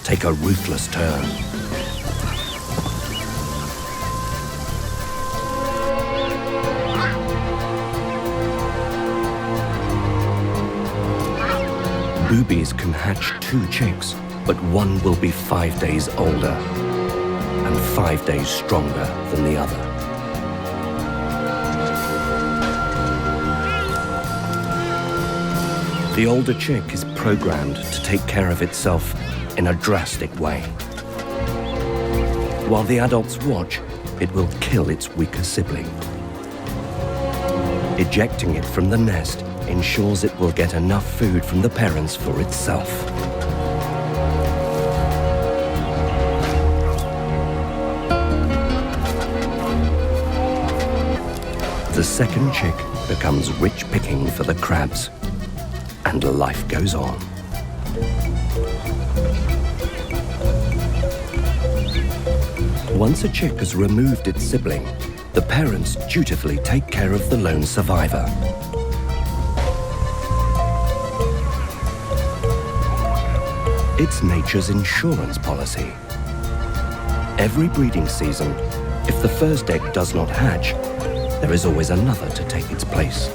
take a ruthless turn. Boobies can hatch 2 chicks, but one will be 5 days older and 5 days stronger than the other. The older chick is programmed to take care of itself in a drastic way. While the adults watch, it will kill its weaker sibling. Ejecting it from the nest ensures it will get enough food from the parents for itself. The second chick becomes rich picking for the crabs, and life goes on. Once a chick has removed its sibling, the parents dutifully take care of the lone survivor. It's nature's insurance policy. Every breeding season, if the first egg does not hatch, there is always another to take its place.